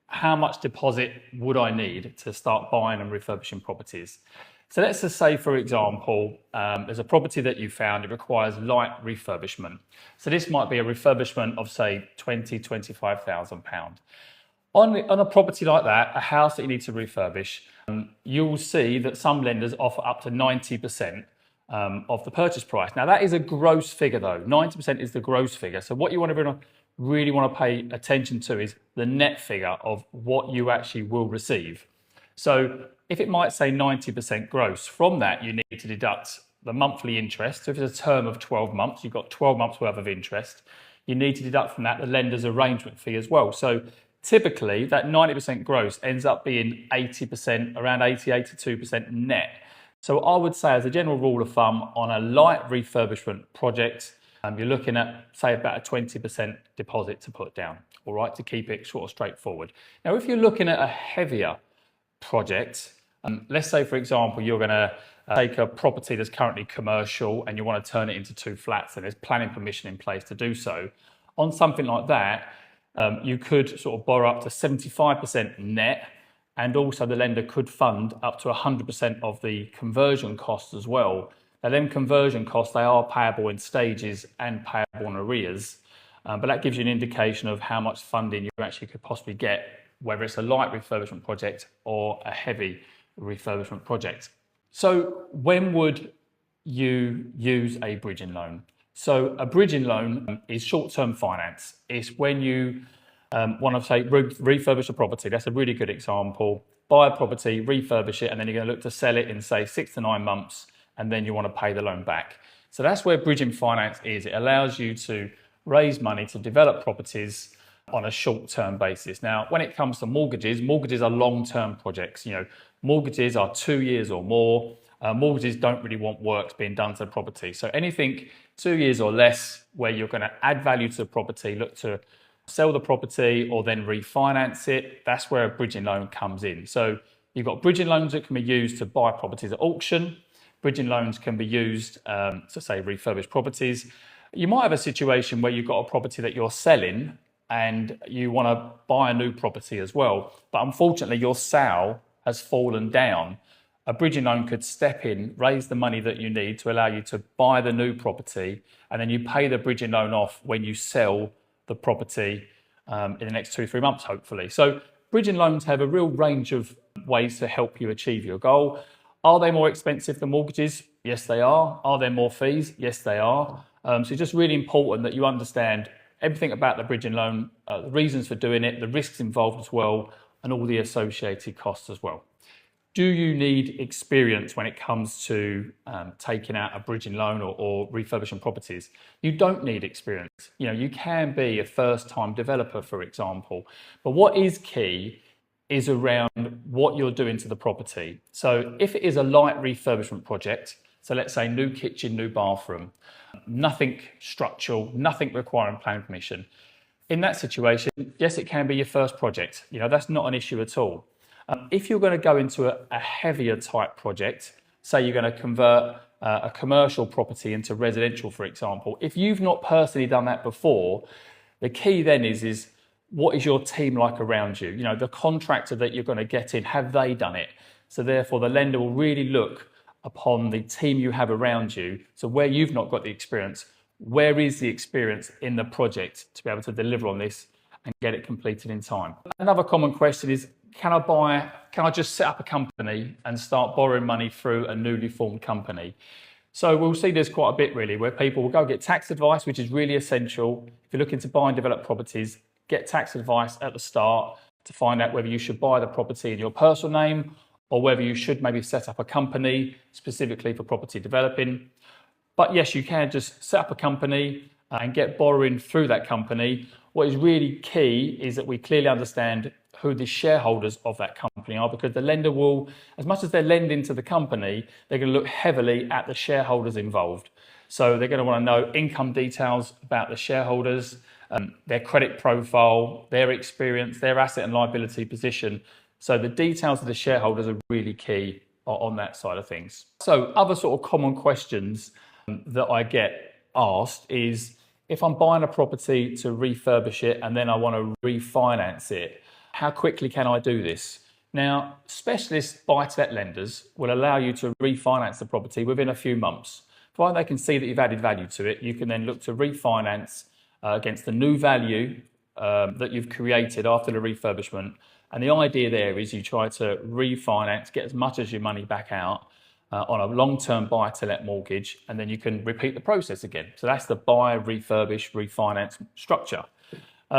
how much deposit would I need to start buying and refurbishing properties? So let's just say, for example, there's a property that you found, it requires light refurbishment. So this might be a refurbishment of say £25,000. On a property like that, a house that you need to refurbish, you'll see that some lenders offer up to 90% of the purchase price. Now that is a gross figure though, 90% is the gross figure. So what you really want to pay attention to is the net figure of what you actually will receive. So if it might say 90% gross, from that you need to deduct the monthly interest. So if it's a term of 12 months, you've got 12 months worth of interest, you need to deduct from that the lender's arrangement fee as well. So typically that 90% gross ends up being 80%, around 82% net. So I would say, as a general rule of thumb, on a light refurbishment project, you're looking at, say, about a 20% deposit to put down, all right, to keep it sort of straightforward. Now, if you're looking at a heavier project, let's say, for example, you're going to take a property that's currently commercial and you want to turn it into 2 flats and there's planning permission in place to do so. On something like that, you could sort of borrow up to 75% net, and also the lender could fund up to 100% of the conversion costs as well. Now, them conversion costs, they are payable in stages and payable in arrears, but that gives you an indication of how much funding you actually could possibly get, whether it's a light refurbishment project or a heavy refurbishment project. So when would you use a bridging loan? So a bridging loan is short-term finance. It's when you want to say refurbish a property. That's a really good example. Buy a property, refurbish it, and then you're going to look to sell it in say 6 to 9 months, and then you want to pay the loan back. So that's where bridging finance is. It allows you to raise money to develop properties on a short-term basis. Now, when it comes to mortgages are long-term projects. You know, mortgages are 2 years or more. Mortgages don't really want works being done to the property. So anything 2 years or less where you're going to add value to the property, look to sell the property or then refinance it, that's where a bridging loan comes in. So you've got bridging loans that can be used to buy properties at auction. Bridging loans can be used to say refurbish properties. You might have a situation where you've got a property that you're selling and you want to buy a new property as well, but unfortunately your sale has fallen down. A bridging loan could step in, raise the money that you need to allow you to buy the new property, and then you pay the bridging loan off when you sell the property in the next 2 or 3 months, hopefully. So bridging loans have a real range of ways to help you achieve your goal. Are they more expensive than mortgages? Yes, they are. Are there more fees? Yes, they are. So it's just really important that you understand everything about the bridging loan, the reasons for doing it, the risks involved as well, and all the associated costs as well. Do you need experience when it comes to taking out a bridging loan or refurbishing properties? You don't need experience. You know, you can be a first-time developer, for example. But what is key is around what you're doing to the property. So if it is a light refurbishment project, so let's say new kitchen, new bathroom, nothing structural, nothing requiring planning permission. In that situation, yes, it can be your first project. You know, that's not an issue at all. If you're going to go into a heavier type project, say you're going to convert a commercial property into residential, for example, if you've not personally done that before, the key then is what is your team like around you? You know, the contractor that you're going to get in, have they done it? So therefore, the lender will really look upon the team you have around you. So where you've not got the experience, where is the experience in the project to be able to deliver on this and get it completed in time? Another common question is, can I just set up a company and start borrowing money through a newly formed company? So we'll see this quite a bit really, where people will go get tax advice, which is really essential. If you're looking to buy and develop properties, get tax advice at the start to find out whether you should buy the property in your personal name or whether you should maybe set up a company specifically for property developing. But yes, you can just set up a company and get borrowing through that company. What is really key is that we clearly understand who the shareholders of that company are, because the lender will, as much as they're lending to the company, they're going to look heavily at the shareholders involved. So they're going to want to know income details about the shareholders, their credit profile, their experience, their asset and liability position. So the details of the shareholders are really key on that side of things. So other sort of common questions that I get asked is, if I'm buying a property to refurbish it and then I want to refinance it, how quickly can I do this? Now, specialist buy-to-let lenders will allow you to refinance the property within a few months. Provided they can see that you've added value to it, you can then look to refinance against the new value that you've created after the refurbishment. And the idea there is you try to refinance, get as much as your money back out on a long-term buy-to-let mortgage, and then you can repeat the process again. So that's the buy, refurbish, refinance structure.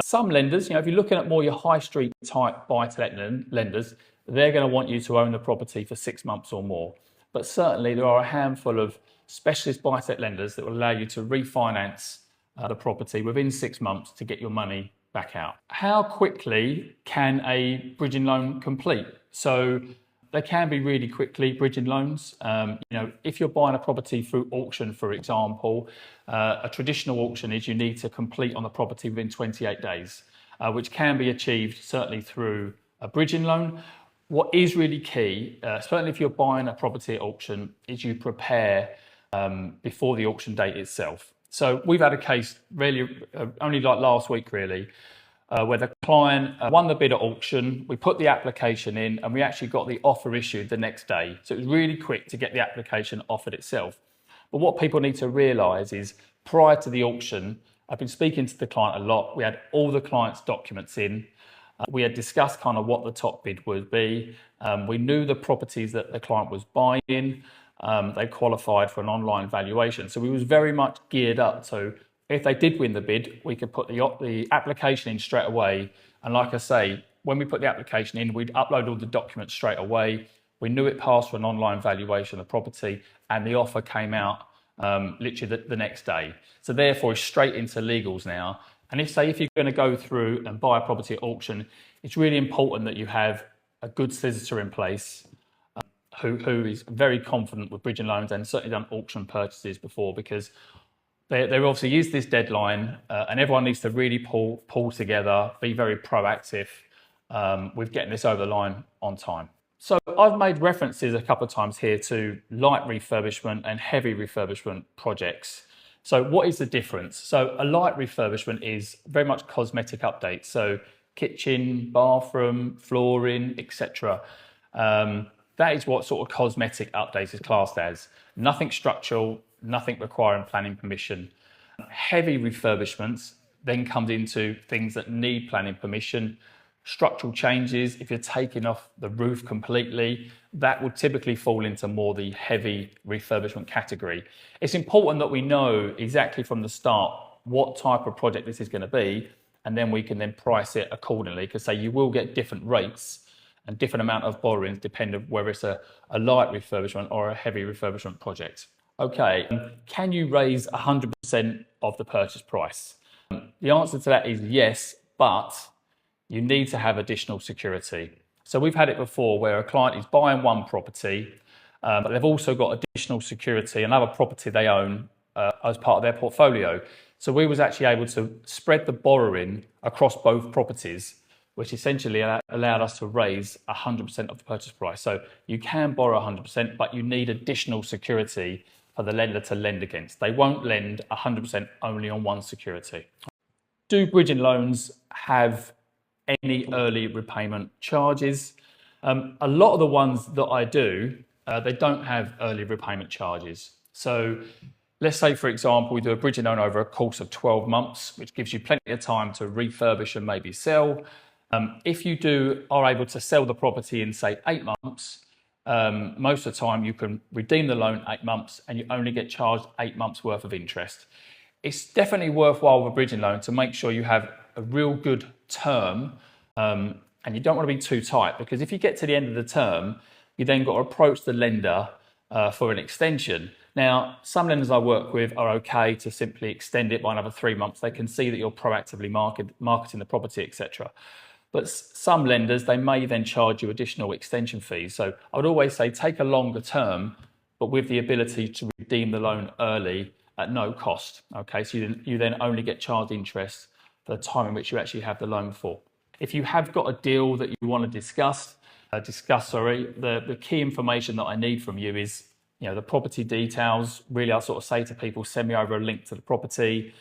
Some lenders, if you're looking at more your high street type buy-to-let lenders, they're going to want you to own the property for 6 months or more. But certainly there are a handful of specialist buy-to-let lenders that will allow you to refinance the property within 6 months to get your money back out. How quickly can a bridging loan complete? So they can be really quickly, bridging loans. If you're buying a property through auction, for example, a traditional auction is you need to complete on the property within 28 days, which can be achieved certainly through a bridging loan. What is really key, certainly if you're buying a property at auction, is you prepare before the auction date itself. So we've had a case really only like last week really, where the client won the bid at auction, we put the application in and we actually got the offer issued the next day. So it was really quick to get the application offered itself. But what people need to realise is prior to the auction, I've been speaking to the client a lot. We had all the client's documents in. We had discussed kind of what the top bid would be. We knew the properties that the client was buying. They qualified for an online valuation. So we was very much geared up. So if they did win the bid, we could put the application in straight away. And like I say, when we put the application in, we'd upload all the documents straight away. We knew it passed for an online valuation of the property and the offer came out literally the next day. So therefore, it's straight into legals now. And if you're going to go through and buy a property at auction, it's really important that you have a good solicitor in place who is very confident with bridging loans and certainly done auction purchases before, because they obviously use this deadline and everyone needs to really pull together, be very proactive with getting this over the line on time. So I've made references a couple of times here to light refurbishment and heavy refurbishment projects. So what is the difference? So a light refurbishment is very much cosmetic updates. So kitchen, bathroom, flooring, etc. That is what sort of cosmetic updates is classed as. Nothing structural, nothing requiring planning permission. Heavy refurbishments then comes into things that need planning permission. Structural changes, if you're taking off the roof completely, that would typically fall into more the heavy refurbishment category. It's important that we know exactly from the start what type of project this is going to be, and then we can then price it accordingly, because say you will get different rates and different amount of borrowings depending on whether it's a light refurbishment or a heavy refurbishment project. Okay, can you raise 100% of the purchase price? The answer to that is yes, but you need to have additional security. So we've had it before where a client is buying one property, but they've also got additional security, another property they own as part of their portfolio. So we was actually able to spread the borrowing across both properties, which essentially allowed us to raise 100% of the purchase price. So you can borrow 100%, but you need additional security for the lender to lend against. They won't lend 100% only on one security. Do bridging loans have any early repayment charges? A lot of the ones that I do, they don't have early repayment charges. So let's say, for example, we do a bridging loan over a course of 12 months, which gives you plenty of time to refurbish and maybe sell. If you are able to sell the property in, say, 8 months, most of the time you can redeem the loan 8 months and you only get charged 8 months worth of interest. It's definitely worthwhile with a bridging loan to make sure you have a real good term, and you don't want to be too tight, because if you get to the end of the term, you then got to approach the lender for an extension. Now, some lenders I work with are okay to simply extend it by another 3 months. They can see that you're proactively marketing the property, etc. But some lenders, they may then charge you additional extension fees. So I would always say take a longer term, but with the ability to redeem the loan early at no cost. Okay, so you then only get charged interest for the time in which you actually have the loan for. If you have got a deal that you want to discuss, the key information that I need from you is, the property details. Really, I sort of say to people, send me over a link to the property,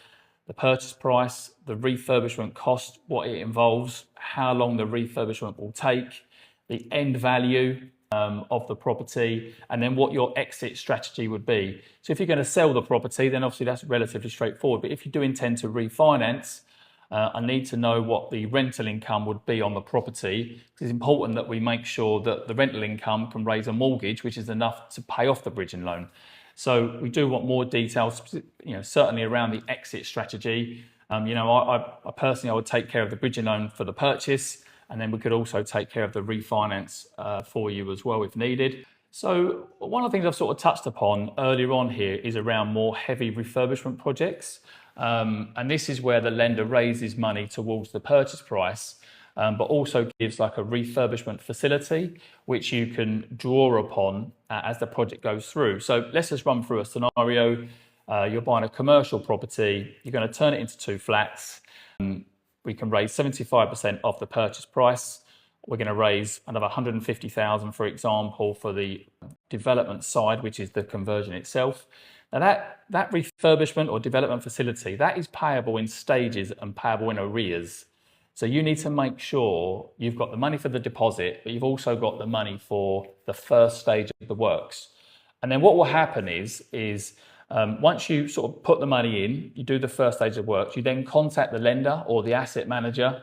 the purchase price, the refurbishment cost, what it involves, how long the refurbishment will take, the end value of the property, and then what your exit strategy would be. So if you're going to sell the property, then obviously that's relatively straightforward. But if you do intend to refinance, I need to know what the rental income would be on the property. It's important that we make sure that the rental income can raise a mortgage, which is enough to pay off the bridging loan. So we do want more details, certainly around the exit strategy. I personally, I would take care of the bridging loan for the purchase, and then we could also take care of the refinance for you as well if needed. So one of the things I've sort of touched upon earlier on here is around more heavy refurbishment projects. And this is where the lender raises money towards the purchase price, but also gives like a refurbishment facility, which you can draw upon as the project goes through. So let's just run through a scenario. You're buying a commercial property, you're going to turn it into 2 flats. We can raise 75% of the purchase price. We're going to raise another 150,000, for example, for the development side, which is the conversion itself. Now that refurbishment or development facility, that is payable in stages and payable in arrears. So you need to make sure you've got the money for the deposit, but you've also got the money for the first stage of the works. And then what will happen is once you sort of put the money in, you do the first stage of works, you then contact the lender or the asset manager.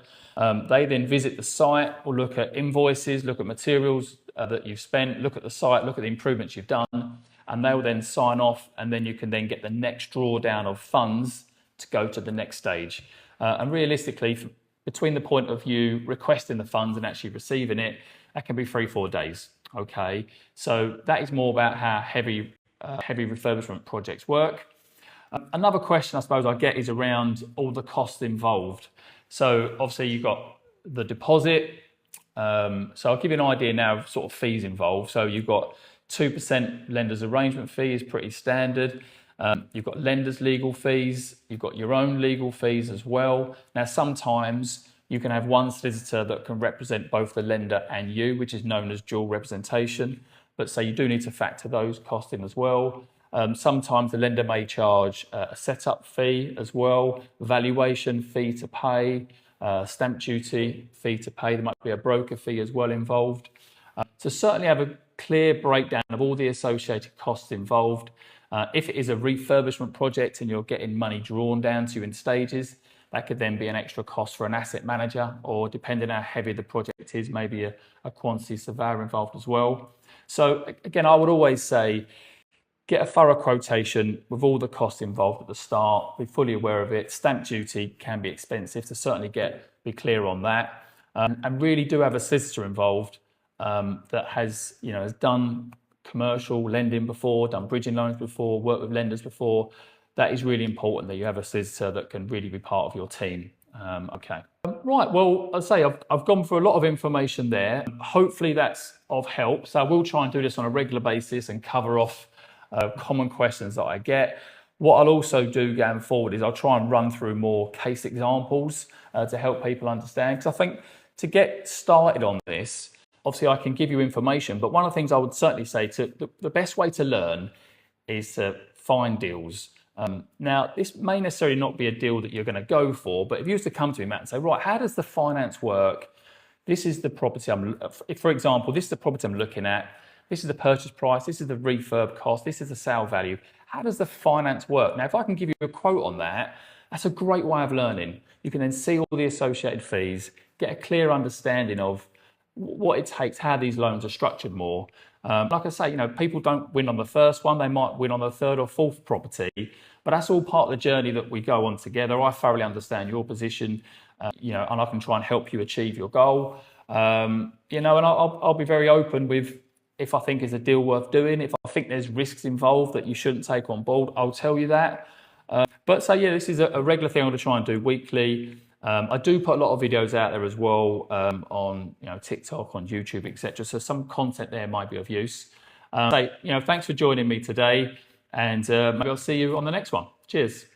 They then visit the site, will look at invoices, look at materials that you've spent, look at the site, look at the improvements you've done, and they'll then sign off, and then you can then get the next drawdown of funds to go to the next stage. And realistically, between the point of you requesting the funds and actually receiving it, that can be 3-4 days. Okay, so that is more about how heavy refurbishment projects work. Another question I suppose I get is around all the costs involved. So obviously you've got the deposit. So I'll give you an idea now of sort of fees involved. So you've got 2% lender's arrangement fee is pretty standard. You've got lender's legal fees. You've got your own legal fees as well. Now, sometimes you can have one solicitor that can represent both the lender and you, which is known as dual representation. But so you do need to factor those costs in as well. Sometimes the lender may charge a setup fee as well, valuation fee to pay, stamp duty fee to pay. There might be a broker fee as well involved. So certainly have a clear breakdown of all the associated costs involved. If it is a refurbishment project and you're getting money drawn down to you in stages, that could then be an extra cost for an asset manager, or depending on how heavy the project is, maybe a quantity surveyor involved as well. So again, I would always say, get a thorough quotation with all the costs involved at the start, be fully aware of it. Stamp duty can be expensive, so certainly be clear on that. And really do have a solicitor involved that has done commercial lending before, done bridging loans before, worked with lenders before. That is really important that you have a solicitor that can really be part of your team. Okay. Right, well, I'll say I've gone through a lot of information there. Hopefully that's of help. So I will try and do this on a regular basis and cover off common questions that I get. What I'll also do going forward is I'll try and run through more case examples to help people understand. Because I think to get started on this, obviously I can give you information, but one of the things I would certainly say the best way to learn is to find deals. Now, this may necessarily not be a deal that you're going to go for, but if you was to come to me, Matt, and say, right, how does the finance work? This is the property for example, this is the property I'm looking at. This is the purchase price. This is the refurb cost. This is the sale value. How does the finance work? Now, if I can give you a quote on that, that's a great way of learning. You can then see all the associated fees, get a clear understanding of what it takes, how these loans are structured more. Like I say, people don't win on the first one. They might win on the third or fourth property, but that's all part of the journey that we go on together. I thoroughly understand your position, and I can try and help you achieve your goal. And I'll be very open with if I think it's a deal worth doing. If I think there's risks involved that you shouldn't take on board, I'll tell you that. But so yeah, this is a regular thing I'm going to try and do weekly. I do put a lot of videos out there as well on TikTok, on YouTube, etc. So some content there might be of use. Thanks for joining me today, and maybe I'll see you on the next one. Cheers.